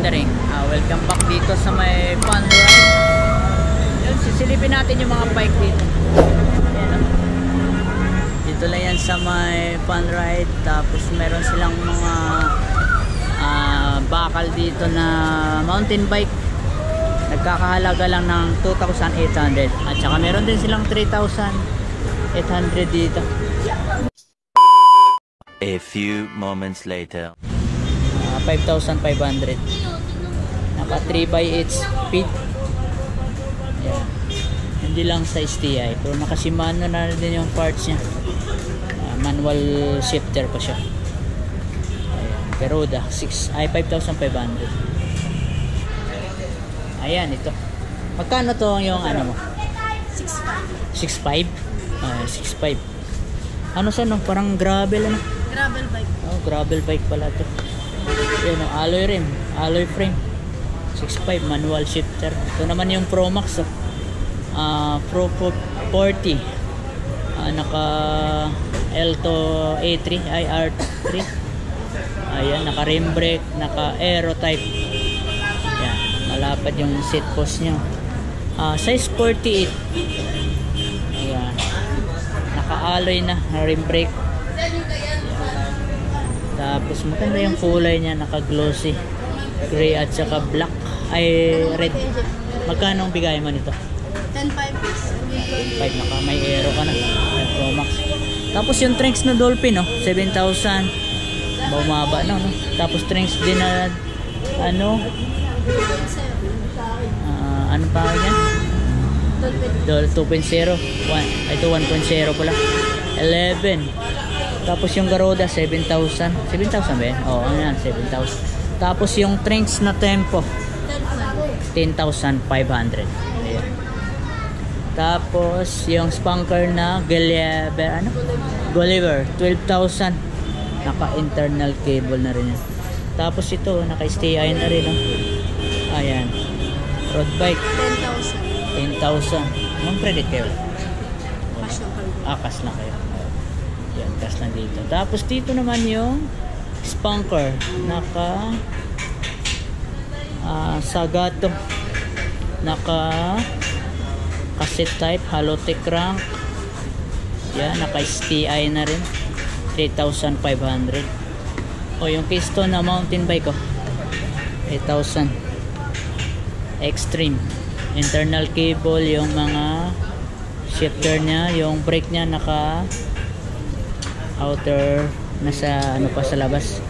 Thundering. Welcome back dito sa may fun ride. Yun, sisilipin natin yung mga bike dito. Ayan, dito lang yan sa may fun ride. Tapos meron silang mga bakal dito na mountain bike. Nagkakahalaga lang ng 2,800. At saka meron din silang 3,800 dito. A few moments later. 5,500. Naka 3x8 speed. Yeah. Hindi lang sa STI, pero naka Shimano na din yung parts niya. Manual shifter pa siya. Ayan. Peroda 5,500. Ayan, ito. Magkano to yung ano mo? 6,500. 6,500. Ano sa no? Parang gravel ano? Gravel bike. Oh, gravel bike pala to. Yan o, alloy rim, alloy frame. 6.5 manual shifter. Ito naman yung Pro Max. Pro 40. Naka Elto A3, IR3. Ayan, naka rim brake, naka aero type. Yan, malapad yung seat post nyo. Size 48. Ayan, naka alloy na, rim brake. Tapos maganda yung kulay niya, naka-glossy gray at saka black ay red. Magkano ang bigay mo nito? 10,500. 5 naka may aero ka na. Pro Max. Tapos yung Trinx na Dolphin no, 7,000. Bumaba na no. Tapos Trinx din na ano? Ano pa yan? Dolphin 2.0. Ito 1.0 pala. 11. Tapos yung Garuda 7,000. 7,000 ba yan? Oo, ano yan? 7,000. Tapos yung Trinx na Tempo 10,500. Ayan. Tapos yung Spunker na Gulliver 12,000. Naka internal cable na rin yan. Tapos ito naka STI na rin no? Ayan, road bike 10,000. Anong credit kayo? Cash lang kayo. Yan, cash lang dito. Tapos dito naman yung Spunker naka Sagato, naka cassette type, Halotech crank. Yan, naka STI na rin 3,500. O yung Keystone na mountain bike 8,000. Extreme internal cable, yung mga shifter nya, yung brake nya naka outer, nasa ano pa sa labas.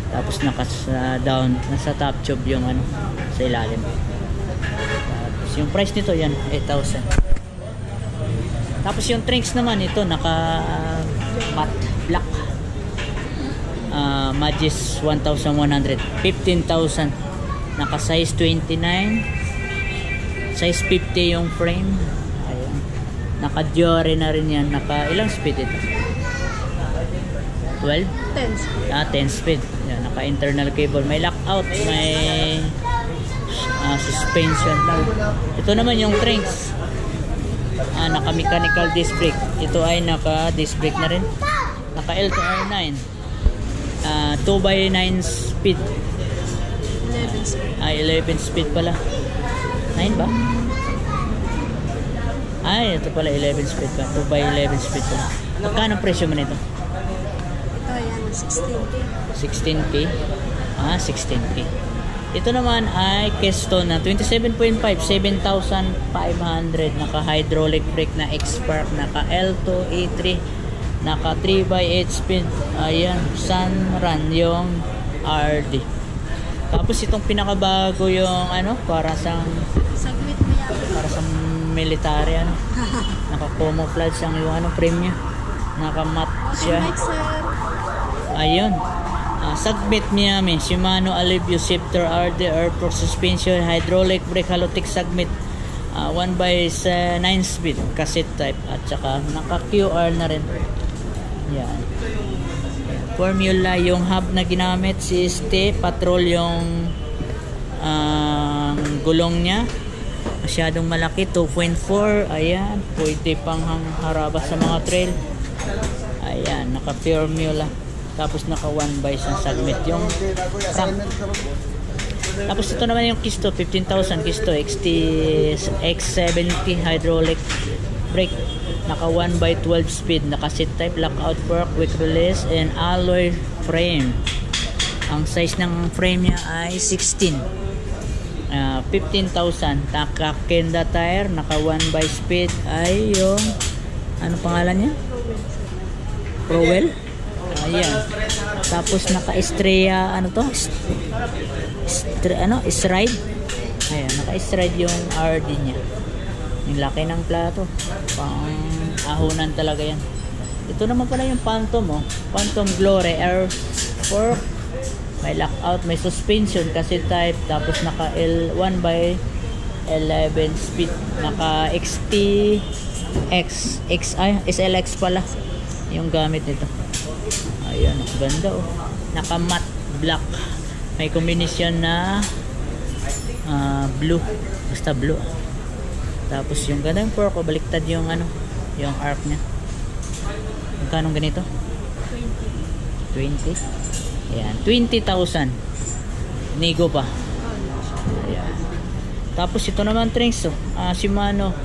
Tapos naka down, nasa top tube yung ano sa ilalim. Tapos yung price nito yan 8,000. Tapos yung Trinx naman ito naka matte black. Magis 1,100, 15,000. Naka size 29, size 50 yung frame. Ayan. Naka Diore na rin yan. Naka ilang speed ito? 12? 10 speed. Yan, naka internal cable, may lockout, may suspension. Ito naman yung Trinx. Naka mechanical disc brake. Ito ay naka disc brake na rin. Naka LTR9. 2x9 speed. 11 speed pala. 9 ba? Ay, ito pala 11 speed pa. 2x11 speed pala. Magkano presyo mo nito? 16K. 16K. Ito naman ay Keystone na 27.5, 7,500. Naka hydraulic brake na X-Spark, naka Elto A3, naka 3x8 speed. Ayan, Sunrun yung RD. Tapos itong pinakabago yung ano, para sa military ano. Naka camouflage ang yung ano frame niya. Naka matte siya. Ayun. Submit Miami, Shimano Alivio Shifter RD, Airport Suspension, Hydraulic Brake, Halotech Submit, 1x9 speed, cassette type, at saka naka QR na rin. Yan. Formula yung hub na ginamit, si ST Patrol yung gulong nya. Masyadong malaki, 2.4. Ayan, pwede pang harabas sa mga trail. Ayan, naka formula. Tapos naka 1x ang submit yung crank. Tapos ito naman yung Kisto, 15,000 Kisto X70 hydraulic brake. Naka 1x12 speed, naka seat type, lockout fork, quick release, and alloy frame. Ang size ng frame niya ay 16. 15,000. Naka Kenda tire, naka 1x speed ay yung ano pangalan niya? Prowell. Ayan. Tapos naka Estrella ano to? Stride. Ayan, naka Stride yung RD niya. Yung laki ng plato. Pang ahonan talaga yan. Ito naman pala yung Phantom, oh. Phantom Glory Air fork. May lockout, may suspension kasi type. Tapos naka L1x11 speed. Naka SLX pala yung gamit nito. Ayan, ganda, oh. Naka matte black. May combination na blue. Basta blue. Tapos yung ganda yung fork, baliktad yung ano, yung arc niya. Magkano ganito? 20. Ayan, 20,000. Nego pa. Ayan. Tapos ito naman Trings, Shimano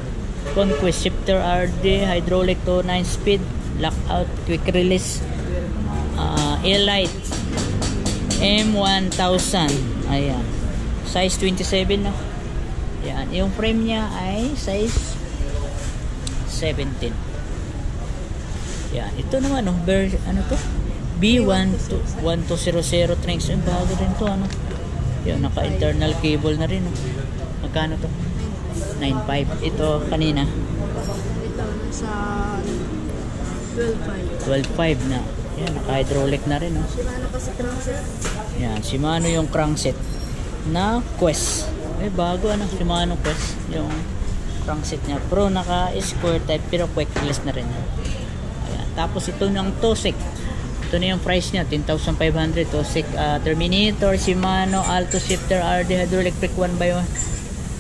Conquest shifter RD hydraulic to 9 speed, lockout, quick release, Elite M1000. Ayan. Size 27 na. Ayan, yung frame niya ay size 17. Ayan, ito naman ano to? B1200 Trings. Yung bago rin to, ano? Yan, naka internal cable na rin, oh. Magkano to? 9.5. Ito kanina Ito nasa 12.5. 12.5 na. Yan, naka hydraulic na rin, oh. Shimano kasi crankset. Yan, Shimano yung crankset na Quest. Bago, ano, Shimano Quest yung crankset niya. Pro, naka square type pero quick release na rin. Ayan. Tapos ito ng Tosek. Ito na yung price niya, 10,500. Tosek Terminator Shimano Alto Shifter RD hydraulic brake 1x1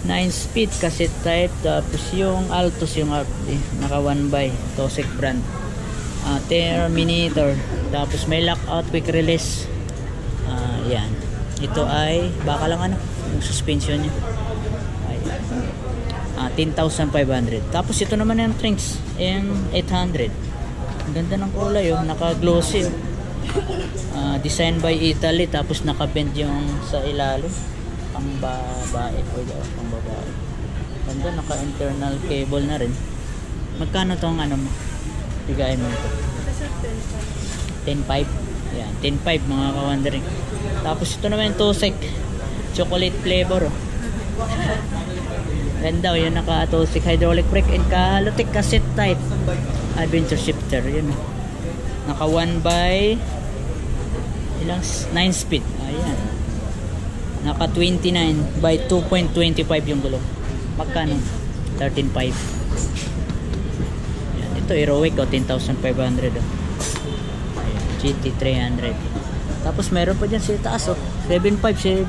9 speed cassette type. Tapos yung Altos yung RD naka 1x Tosek brand. Terminator. Tapos may lockout, quick release. Yan. Ito ay baka lang ano yung suspension niya. 10,500. Tapos ito naman yung Trings M800. Ang ganda ng kulay, oh. Naka-glossy, oh. Designed by Italy. Tapos naka-bend yung sa ilalim. Pang babae. Pwede, oh. Pang babae. Ganda, naka-internal cable na rin. Magkano tong ano mo? Bigay mo ito. 10.5. Yan, 10.5 mga ka-wondering. Tapos ito naman yung Tosek chocolate flavor, oh. Ganda, oh. Yung naka-Tosek hydraulic brake and Kalutik cassette type adventure shifter. Yun, oh. Naka 1x ilang 9 speed. Ayan. Naka 29 by 2.25 yung gulong. Magkano? 13.5. Ayan. Ito heroic, oh. 10,500, oh. Ayan. GT 300. Tapos meron pa dyan sa taas, oh. 7.5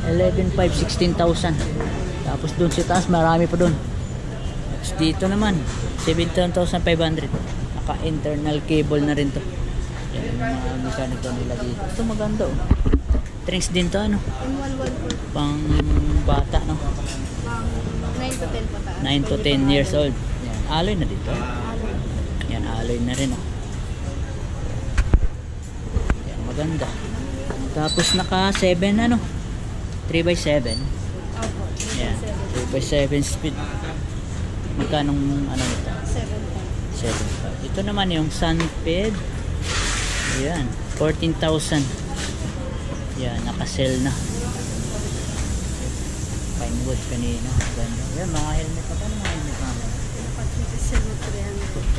11.5 16,000. Tapos dun sa taas marami pa dun. Tapos dito naman 17,500. Naka internal cable na rin to. Yan yung mga mekaniko nila dito. Ito maganda, oh. Trings din to, ano, M114. pang bata, no, 9 to 10 pataas. 9 to 10 years old. Yan, alloy na dito. Yan, alloy na rin, oh. Yan, maganda. Tapos naka 7, ano, 3x7. Yan, 3x7 speed. Magkano ano ito? 7.5. Ito naman yung Sunped. Ayan, 14,000. Yan, naka-sell na. Fine wood kanina. Ganda. Yan, mga helmet. Magkano mga helmet namin?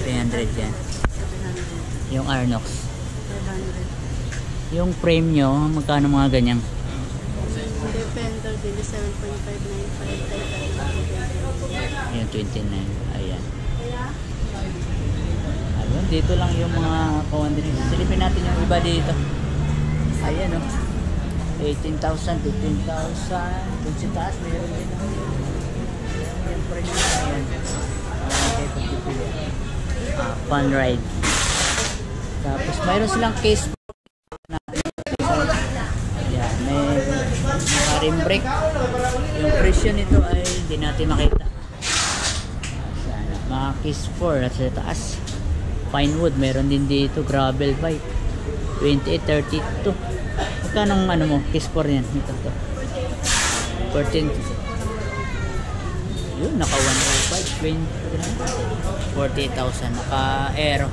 300 yan. Yung Arnox. 500. Yung frame nyo, magkano mga ganyang? Defender, 7.595. Yung 29. Ayan. Ayun, dito lang yung mga kawandrin. Silipin natin yung iba dito. Ayan, oh. 18,000, 15,000. Dun sa taas, mayroon din. Yung frame nyo. Ayan. Okay, pagpipili. Fun ride. Tapos mayroon silang case. Ayan, may brake. Yung presyo nito ay hindi natin makita. Sana. Mga Kiss 4 at sa taas. Pinewood, meron din dito. Gravel bike. 2832. Magkano ang ano mo? Kiss 4 yan. Ito to. 14. Yun, naka 105. 48,000. Naka Aero.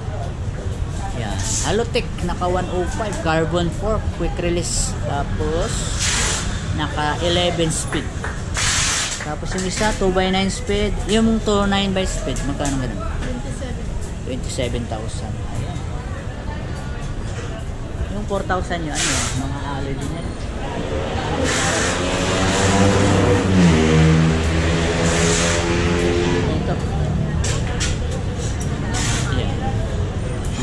Yan. Halotech, naka 105. Carbon fork, quick release. Tapos, naka 11 speed. Tapos yung isa, 2x9 speed. Yung 2x9 by speed, magkano ganun? 27. 27,000. Ayan. Yung 4,000 yun, ano yun? Mga alloy din yan. Ito. Ayan.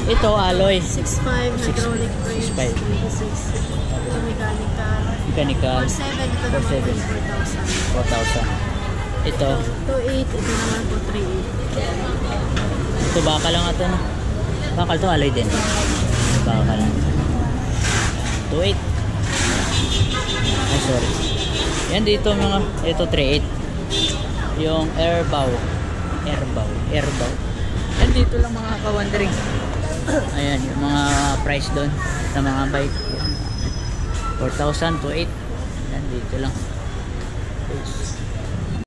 Ito, alloy. 6.5 hydraulic brakes. 6.5. 26. Ito mechanical. Mechanical. 4.7. Ito naman 4.7. 4,000. 4,000. Ito. 2.8. Ito naman po 3.8. Ito bakal lang ito, no? Bakal to, alloy din. Bakal lang. 2.8. Ay, sorry. Yan dito mga, ito 3.8. Yung airbow. Yan dito lang mga ka-wondering. Ayan, yung mga price doon sa mga bike. 4,000 to 8. Yan dito lang.